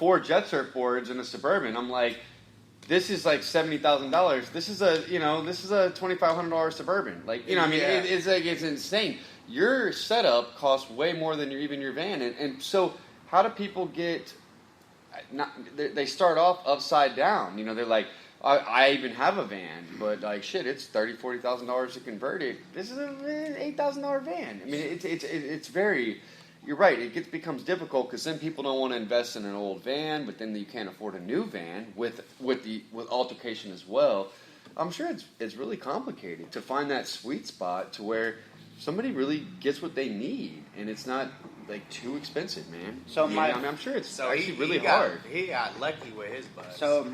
4 jet surfboards and a Suburban. I'm like, this is like $70,000. This is a $2,500 Suburban. Like, you know, I mean, it's like, it's insane. Your setup costs way more than even your van, and so how do people get? They start off upside down. You know, they're like, I even have a van, but like shit, it's $30,000-$40,000 to convert it. This is an $8,000 van. I mean, it's very. You're right. It becomes difficult because then people don't want to invest in an old van, but then you can't afford a new van with altercation as well. I'm sure it's really complicated to find that sweet spot to where somebody really gets what they need, and it's not like too expensive, man. So I'm sure it's actually really hard. He got lucky with his bus. So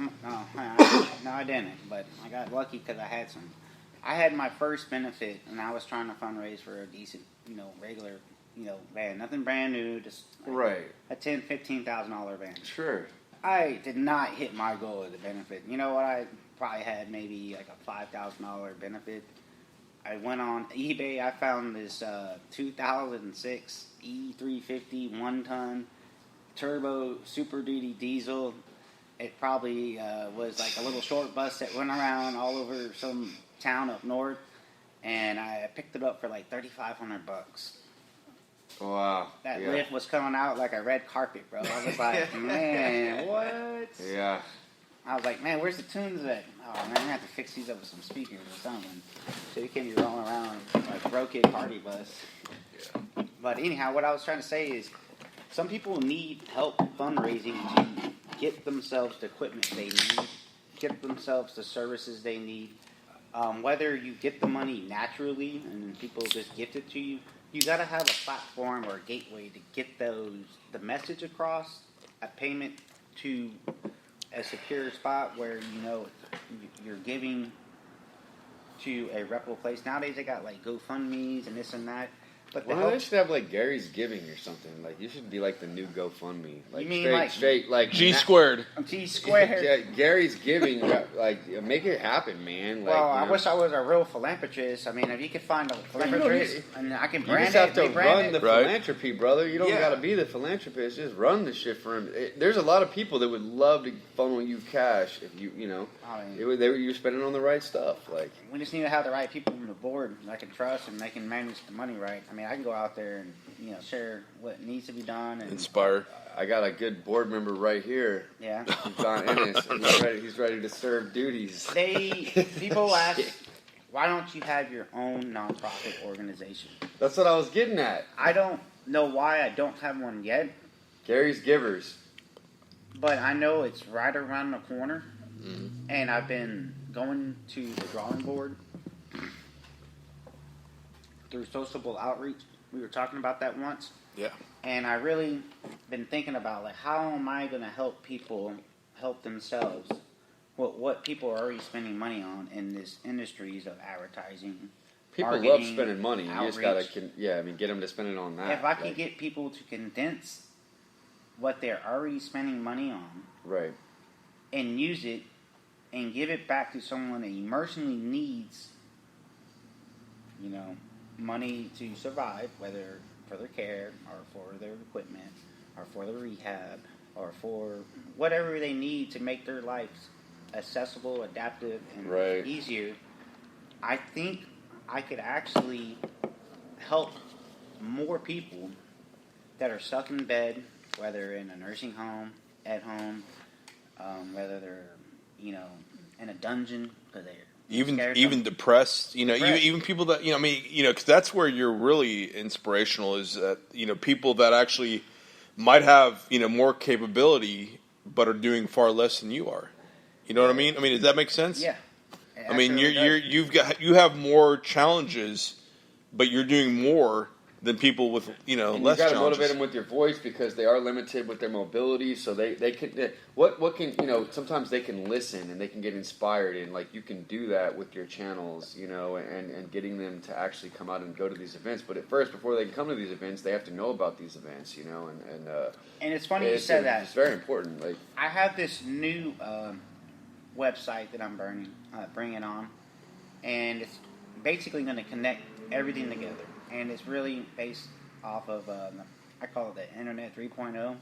no, I didn't. But I got lucky because I had some. I had my first benefit, and I was trying to fundraise for a decent, regular. Van, nothing brand new, just right. A $10,000-$15,000 van. Sure. I did not hit my goal of the benefit. You know what? I probably had maybe like a $5,000 benefit. I went on eBay. I found this 2006 E350 1-ton turbo Super Duty diesel. It probably was like a little short bus that went around all over some town up north, and I picked it up for like $3,500. Wow. That lift was coming out like a red carpet, bro. I was like, man, what? Yeah. I was like, man, where's the tunes at? Oh, man, I'm going to have to fix these up with some speakers or something. So you can't be rolling around like a broke kid party bus. Yeah. But anyhow, what I was trying to say is some people need help fundraising to get themselves the equipment they need, get themselves the services they need. Whether you get the money naturally and people just gift it to you, you got to have a platform or a gateway to get the message across, a payment to a secure spot where you're giving to a reputable place. Nowadays they got like GoFundMe's and this and that. But they should have like Gary's Giving or something. Like you should be like the new GoFundMe. Like you mean straight like G squared. G squared. Yeah, Gary's Giving. Like make it happen, man. Like, well, I wish I was a real philanthropist. I mean, if you could find a philanthropist and I can brand it. You just have to run the right? philanthropy, brother. You don't got to be the philanthropist. Just run the shit for him. There's a lot of people that would love to funnel you cash if you're spending on the right stuff. Like we just need to have the right people on the board that I can trust and they can manage the money right. I mean, I can go out there and share what needs to be done and inspire. I got a good board member right here. Yeah, John Ennis. He's ready to serve duties. People ask, why don't you have your own nonprofit organization? That's what I was getting at. I don't know why I don't have one yet. Gary's Givers. But I know it's right around the corner, and I've been going to the drawing board through sociable outreach. We were talking about that once. Yeah. And I really been thinking about like how am I going to help people help themselves? What people are already spending money on in this industries of advertising. People love spending money. Outreach. You just gotta, get them to spend it on that. If I could get people to condense what they're already spending money on, right, and use it and give it back to someone that emotionally needs, money to survive, whether for their care or for their equipment or for their rehab or for whatever they need to make their lives accessible, adaptive, and easier. I think I could actually help more people that are stuck in bed, whether in a nursing home, at home, whether they're, in a dungeon because they're even depressed, even people that, because that's where you're really inspirational is that, people that actually might have, more capability but are doing far less than you are. You know what I mean? I mean, does that make sense? Yeah. I mean, you have more challenges, but you're doing more than people with, less challenges. You got to motivate them with your voice because they are limited with their mobility. So they can what can sometimes they can listen and they can get inspired and like you can do that with your channels, and getting them to actually come out and go to these events. But at first, before they can come to these events, they have to know about these events, and it's funny you said that. It's very important. Like I have this new website that I'm bringing on, and it's basically going to connect everything together. And it's really based off of, I call it the Internet 3.0.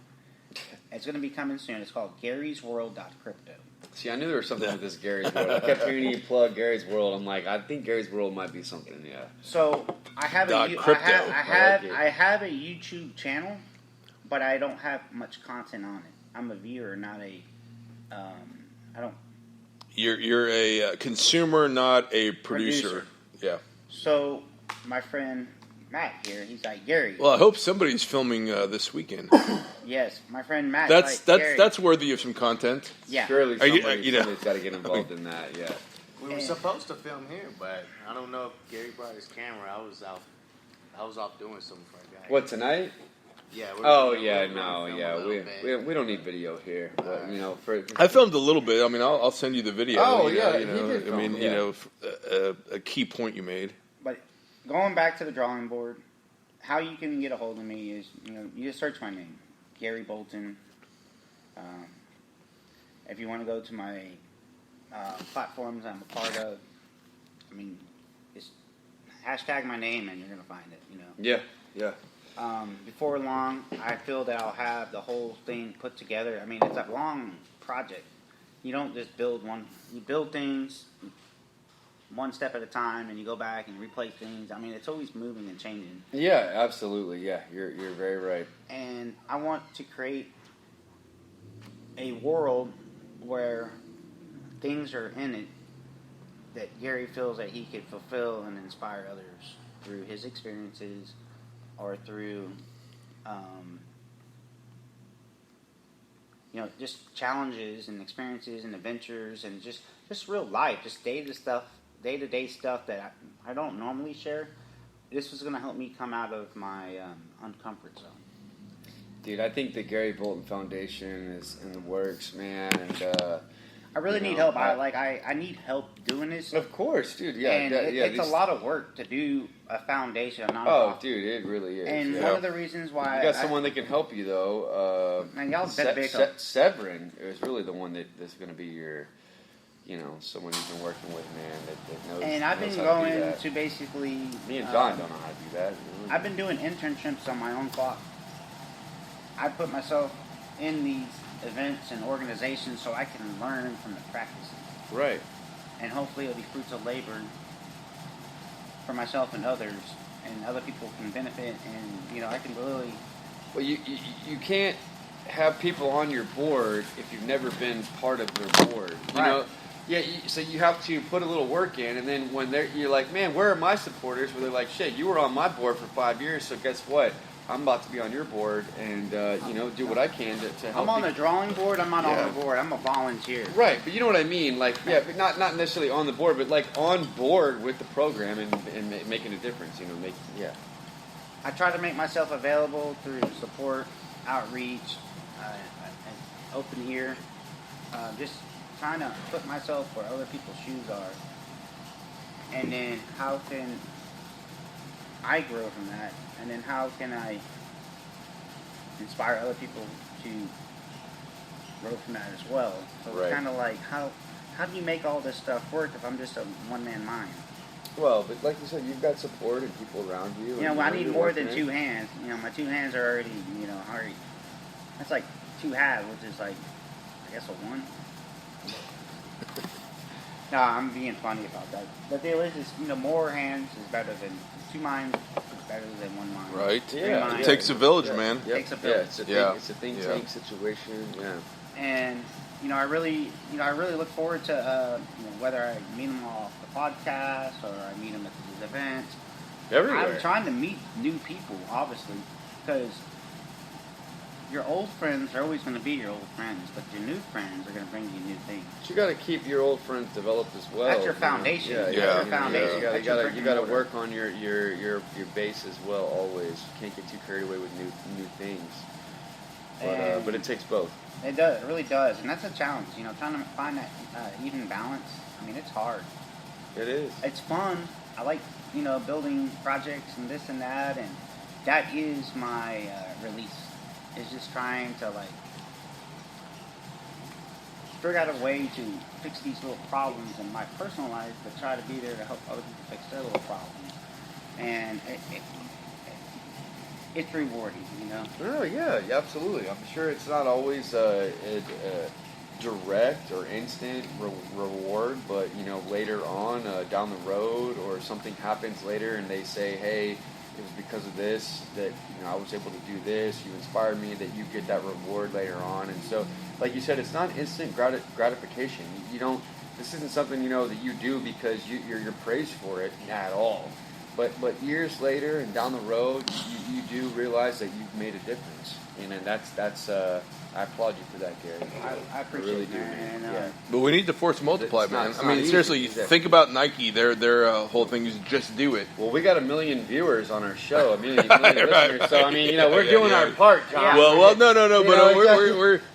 It's going to be coming soon. It's called Gary'sWorld.crypto. See, I knew there was something with this Gary's World. I kept hearing you plug Gary's World. I'm like, I think Gary's World might be something. Yeah. So I have Crypto. I have a YouTube channel, but I don't have much content on it. I'm a viewer, not a. I don't. You're a consumer, not a producer. Yeah. So my friend Matt here, he's like, Gary. Well, I hope somebody's filming this weekend. Yes, my friend Matt. That's Gary. that's worthy of some content. Yeah. Surely Are you- somebody's got to get involved in that. Yeah. We were supposed to film here, but I don't know if Gary brought his camera. I was off doing something for a guy. What, tonight? Yeah. We don't need video here. But, you know, for I filmed a little bit. I mean, I'll send you the video. Oh, you know, yeah, you he know, did I film, mean, yeah. you know, a key point you made. But going back to the drawing board, how you can get a hold of me is, you just search my name, Gary Bolton. If you want to go to my platforms I'm a part of, I mean, just hashtag my name and you're going to find it, Yeah. Before long, I feel that I'll have the whole thing put together. I mean, it's a long project. You don't just build one. You build things one step at a time, and you go back and replace things. I mean, it's always moving and changing. Yeah, absolutely. Yeah, you're very right. And I want to create a world where things are in it that Gary feels that he could fulfill and inspire others through his experiences or through, just challenges and experiences and adventures and just real life, just day-to-day stuff that I don't normally share. This was going to help me come out of my uncomfort zone. Dude, I think the Gary Bolton Foundation is in the works, man, and I really need help. I need help doing this. Of course, dude. Yeah, and it's a lot of work to do a foundation, a nonprofit. Oh, dude, it really is. And one of the reasons why you got someone that can help you, though. Man, y'all better pick up. Severin is really the one that's going to be your, someone you've been working with, man, that knows. And I've been going to basically. Me and Don don't know how to do that. I've been doing internships on my own clock. I put myself in these events and organizations so I can learn from the practices. Right. And hopefully it'll be fruits of labor for myself and others, and other people can benefit, and I can really. Well, you can't have people on your board if you've never been part of their board. You know. Yeah, so you have to put a little work in, and then when you're like, man, where are my supporters? Where they're like, shit, you were on my board for 5 years, so guess what? I'm about to be on your board and, do what I can to help. I'm on the drawing board. I'm not on the board. I'm a volunteer. Right, but you know what I mean? Like, but not necessarily on the board, but like on board with the program and making a difference, I try to make myself available through support, outreach, an open ear, just trying to put myself where other people's shoes are. And then how can I grow from that? And then how can I inspire other people to grow from that as well? So it's kind of like, how do you make all this stuff work if I'm just a one-man mind? Well, but like you said, you've got support and people around you. I need more than two hands. My two hands are already, that's like two halves, which is like, I guess, a one. No, I'm being funny about that. The deal is more hands is better than two minds is better than one mind. Right. Yeah. It takes a village, man. It takes a village. It's a think tank situation. Yeah. And I really look forward to whether I meet them off the podcast or I meet them at these events. Everywhere. I'm trying to meet new people, obviously, because your old friends are always going to be your old friends, but your new friends are going to bring you new things. But you got to keep your old friends developed as well. That's your foundation. Yeah. That's your foundation. You got to work on your base as well. Always, you can't get too carried away with new things. But it takes both. It does. It really does, and that's a challenge. Trying to find that even balance. I mean, it's hard. It is. It's fun. I like building projects and this and that, and that is my release. Is just trying to figure out a way to fix these little problems in my personal life, but try to be there to help other people fix their little problems. And it's rewarding, you know. Oh yeah, absolutely. I'm sure it's not always a direct or instant reward, but later on down the road, or something happens later, and they say, "Hey, it was because of this that I was able to do this. You inspired me." That you get that reward later on, and so, like you said, it's not instant gratification. You don't. This isn't something that you do because you're praised for it at all. But years later and down the road, you do realize that you've made a difference, and that's I applaud you for that, Gary. I appreciate really it, do, man. Yeah. But we need to force multiply, It's not- man. it's I not mean, easy, seriously, is it? think about Nike. Their whole thing is just do it. Well, we got 1 million viewers on our show, a million Right, listeners. So I mean, we're yeah, doing yeah. our part, John. Yeah. Well, no, but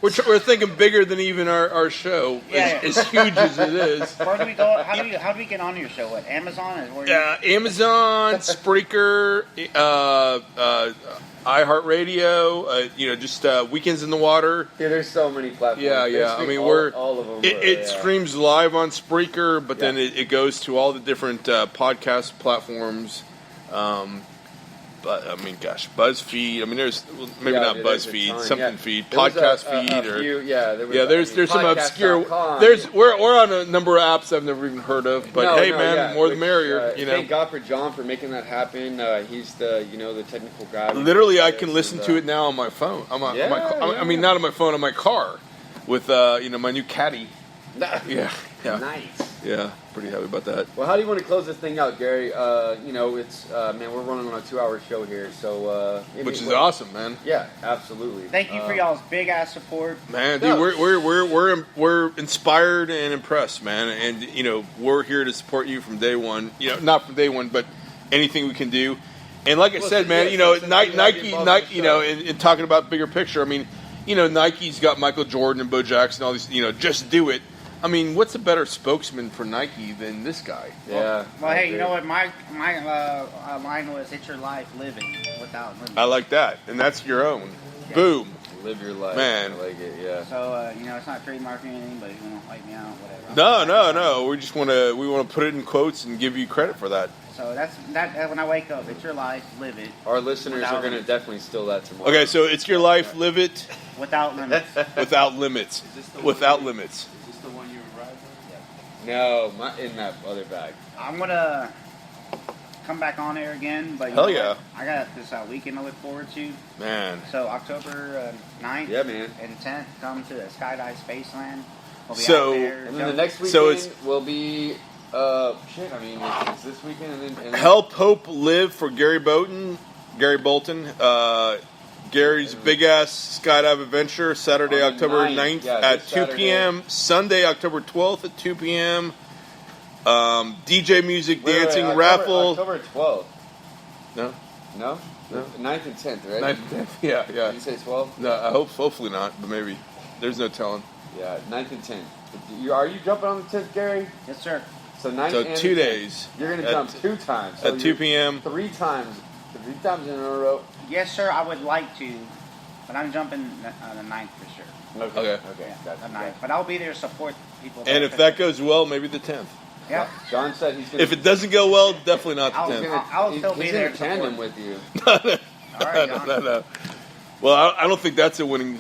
exactly. we're thinking bigger than even our show. Yeah. As huge as it is. Where do we go? How do we get on your show? What, Amazon is where? Amazon, Spreaker, iHeartRadio, just Weekends in the Water. Yeah, there's so many platforms. Yeah. They I stream mean, all of them. it streams live on Spreaker, but then Yeah. it goes to all the different podcast platforms. But I mean, gosh, BuzzFeed. I mean, there's maybe not there's a BuzzFeed, ton, something yeah. feed, There was podcast a feed, or few, there was, there's some obscure. podcast.com. We're on a number of apps I've never even heard of, but hey, man, more the merrier. Thank God for John for making that happen. He's the the technical guy. Literally, I can listen to it now on my phone. I mean, not on my phone, on my car, with my new Caddy. Yeah. Nice. Yeah, pretty happy about that. Well, how do you want to close this thing out, Gary? It's man, we're running on a 2-hour show here, so Which is awesome, man. Yeah, absolutely. Thank you for y'all's big ass support. Man, dude, we're inspired and impressed, man, and we're here to support you from day one. Not from day one, but anything we can do. And like I said, man, Nike, and talking about bigger picture. I mean, Nike's got Michael Jordan and Bo Jackson, all these, just do it. I mean, what's a better spokesman for Nike than this guy? Yeah. Well, hey, you know what? My line was, "It's your life, live it without limits." I like that, and that's your own. Yeah. Boom. Live your life, Man. I like it. Yeah. So it's not trademarking anything, but if you want to like me out, whatever. No. We just want to put it in quotes and give you credit for that. So that's when I wake up. It's your life, live it. Our listeners Without are going to limits. definitely steal that tomorrow. Okay, so it's your life, live it Without limits. without limits. Without limits. Is this the one you were riding? No, in that other bag. I'm gonna come back on air again, but Hell know yeah. what? I got this weekend to look forward to. Man. So October 9th Yeah, man. and 10th, come to the Skydive Spaceland. We'll be So- out there. And then the next weekend So it's- will be it's this weekend and then Help, hope, live for Gary Bolton. Gary's big ass skydive adventure, Saturday, On the October 9th. 9th Yeah, at this 2 Saturday. p.m. Sunday, October 12th at 2 p.m. DJ music, Wait, dancing, October, raffle. October 12th. No? No? No. 9th and 10th, right? 9th, 10th. Yeah. Did you say 12? No, hopefully not, but maybe. There's no telling. Yeah, 9th and 10th. Are you jumping on the 10th, Gary? Yes, sir. So 9th So and 2 the 10th. days. You're going to At- jump 2 times. So At 2 you're p.m. 3 times in a row. Yes, sir. I would like to, but I'm jumping the 9th for sure. Okay. Yeah, Gotcha. the 9th. But I'll be there to support people. And if that goes well, maybe the 10th. yeah, John said he's going to... If it doesn't go well, definitely not the I'll- 10th. I'll still be he's there in to tandem support. with you. all right, John. No. Well, I don't think that's a winning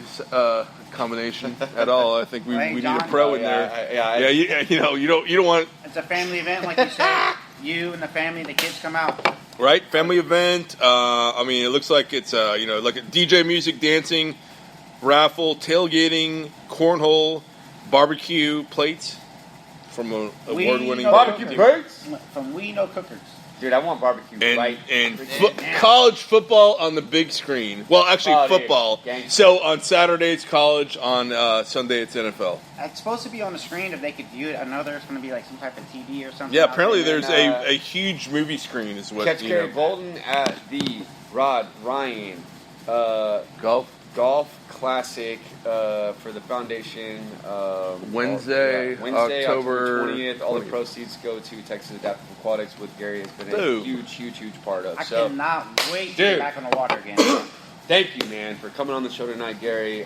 combination at all. I think we Hey, need a John. pro Oh, in yeah, there. You don't want It's a family event, like you said. You and the family, the kids come out. right family event. I mean, it looks like it's like a DJ music, dancing, raffle, tailgating, cornhole, barbecue plates from a award-winning Barbecue plates? From We Know Cookers. Dude, I want barbecue right. and Yeah. college football on the big screen. Well, actually, Oh, dude. football. Gangster. So on Saturday it's college, on Sunday it's NFL. It's supposed to be on the screen if they could view it. I know there's going to be like some type of TV or something. Yeah, out apparently there. there's And, a huge movie screen is what Catch Gary Bolton at the Rod Ryan Golf Classic for the foundation. Wednesday, October 20th. All the 20th. proceeds go to Texas Adaptive Aquatics, which Gary has been Boom. a huge part of. I So, cannot wait to Dude. get back on the water again. thank you, man, for coming on the show tonight, Gary.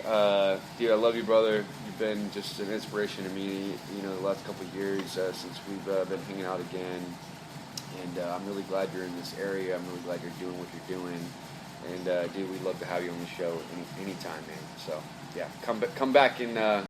Dude, I love you, brother. You've been just an inspiration to me, the last couple of years since we've been hanging out again. And I'm really glad you're in this area. I'm really glad you're doing what you're doing. And dude, we'd love to have you on the show anytime, man. So yeah, come back and